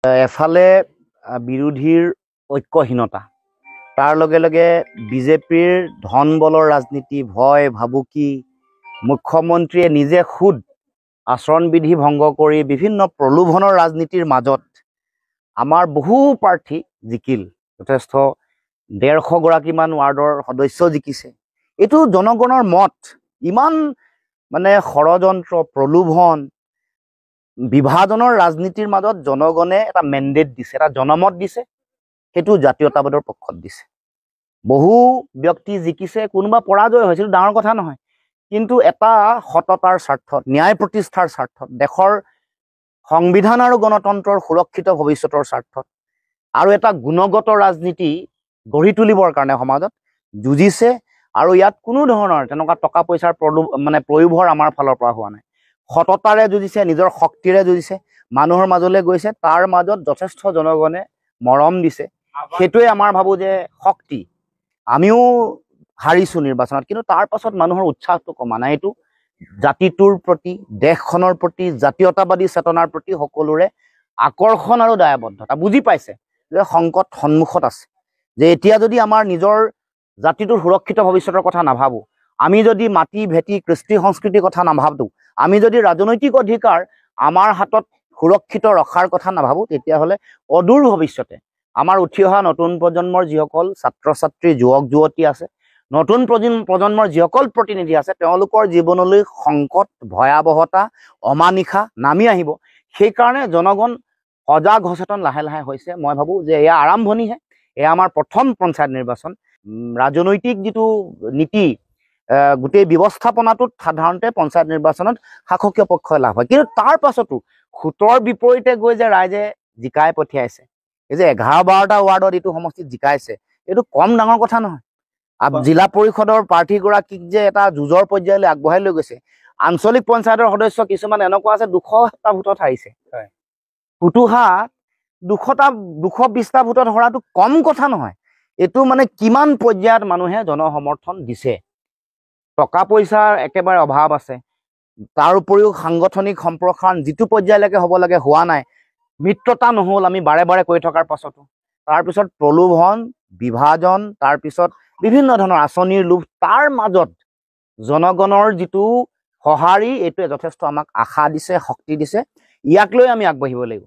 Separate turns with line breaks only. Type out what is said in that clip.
এফালে বিৰোধীৰ ঐক্যহীনতা, তাৰ লগে লগে বিজেপিৰ ধন বলৰ ৰাজনীতি, ভয় ভাবুকি, মুখ্যমন্ত্ৰীয়ে নিজে খুদ আচৰণবিধি ভংগ কৰি বিভিন্ন প্ৰলোভনৰ ৰাজনীতিৰ মাজত আমাৰ বহু প্ৰাৰ্থী জিকিল। যথেষ্ট 150 গৰাকীমান ৱাৰ্ডৰ সদস্য জিকিছে। এইটো জনগণৰ মত। ইমান মানে ষড়যন্ত্ৰ, প্ৰলোভন, বিভাজনৰ ৰাজনীতিৰ মাজত জনগণে এটা মেণ্ডেট দিছে, এটা জনমত দিছে, সেইটো জাতীয়তাবাদৰ পক্ষত দিছে। বহু ব্যক্তি জিকিছে, কোনোবা পৰাজয় হৈছিল, ডাঙৰ কথা নহয়, কিন্তু এটা সততাৰ স্বাৰ্থত, ন্যায় প্ৰতিষ্ঠাৰ স্বাৰ্থত, দেশৰ সংবিধান আৰু গণতন্ত্ৰৰ সুৰক্ষিত ভৱিষ্যতৰ স্বাৰ্থত আৰু এটা গুণগত ৰাজনীতি গঢ়ি তুলিবৰ কাৰণে সমাজত যুঁজিছে। আৰু ইয়াত কোনো ধৰণৰ তেনেকুৱা টকা পইচাৰ প্ৰয়োভৰ আমাৰ ফালৰ পৰা হোৱা নাই। সততাৰে যুঁজিছে, নিজৰ শক্তিৰে যুঁজিছে, মানুহৰ মাজলৈ গৈছে, তাৰ মাজত যথেষ্ট জনগণে মৰম দিছে। সেইটোৱে আমাৰ ভাবোঁ যে শক্তি। আমিও হাৰিছোঁ নিৰ্বাচনত, কিন্তু তাৰ পাছত মানুহৰ উৎসাহটো কমা নাই। এইটো জাতিটোৰ প্ৰতি, দেশখনৰ প্ৰতি, জাতীয়তাবাদী চেতনাৰ প্ৰতি সকলোৰে আকৰ্ষণ আৰু দায়বদ্ধতা। বুজি পাইছে যে সংকট সন্মুখত আছে, যে এতিয়া যদি আমাৰ নিজৰ জাতিটোৰ সুৰক্ষিত ভৱিষ্যতৰ কথা নাভাবোঁ, আমি যদি মাটি ভেটি কৃষ্টি সংস্কৃতিৰ কথা নাভাবোঁ, আমি যদি ৰাজনৈতিক অধিকাৰ আমাৰ হাতত সুৰক্ষিত ৰখাৰ কথা নাভাবোঁ, তেতিয়াহ'লে অদূৰ ভৱিষ্যতে আমাৰ উঠি অহা নতুন প্ৰজন্মৰ যিসকল ছাত্ৰ ছাত্ৰী, যুৱক যুৱতী আছে, নতুন প্ৰজন্মৰ যিসকল প্ৰতিনিধি আছে, তেওঁলোকৰ জীৱনলৈ সংকট, ভয়াৱহতা, অমানিশা নামি আহিব। সেইকাৰণে জনগণ সজাগ সচেতন লাহে লাহে হৈছে। মই ভাবোঁ যে এয়া আৰম্ভণিহে। এয়া আমাৰ প্ৰথম পঞ্চায়ত নিৰ্বাচন। ৰাজনৈতিক যিটো নীতি, গোটেই ব্যৱস্থাপনাটোত সাধাৰণতে পঞ্চায়ত নিৰ্বাচনত শাসকীয় পক্ষই লাভ হয়, কিন্তু তাৰ পাছতো সুতৰ বিপৰীতে গৈ যে ৰাইজে জিকাই পঠিয়াইছে, এই যে 11-12টা ৱাৰ্ডত এইটো সমষ্টিত জিকাইছে, এইটো কম ডাঙৰ কথা নহয়। জিলা পৰিষদৰ প্ৰাৰ্থীগৰাকীক যে এটা যুঁজৰ পৰ্যায়লৈ আগবঢ়াই লৈ গৈছে। আঞ্চলিক পঞ্চায়তৰ সদস্য কিছুমান এনেকুৱা আছে 200টা ভোটত হাৰিছে। ফুটুহাত 220টা ভোটত হৰাটো কম কথা নহয়। এইটো মানে কিমান পৰ্যায়ত মানুহে জনসমৰ্থন দিছে। টকা পইচাৰ একেবাৰে অভাৱ আছে, তাৰ উপৰিও সাংগঠনিক সম্প্ৰসাৰণ যিটো পৰ্যায়লৈকে হ'ব লাগে হোৱা নাই, মিত্ৰতা নহ'ল আমি বাৰে বাৰে কৈ থকাৰ পাছতো। তাৰপিছত প্ৰলোভন, বিভাজন, তাৰপিছত বিভিন্ন ধৰণৰ আঁচনিৰ লোভ, তাৰ মাজত জনগণৰ যিটো সঁহাৰি, এইটোৱে যথেষ্ট আমাক আশা দিছে, শক্তি দিছে। ইয়াক লৈ আমি আগবাঢ়িব লাগিব।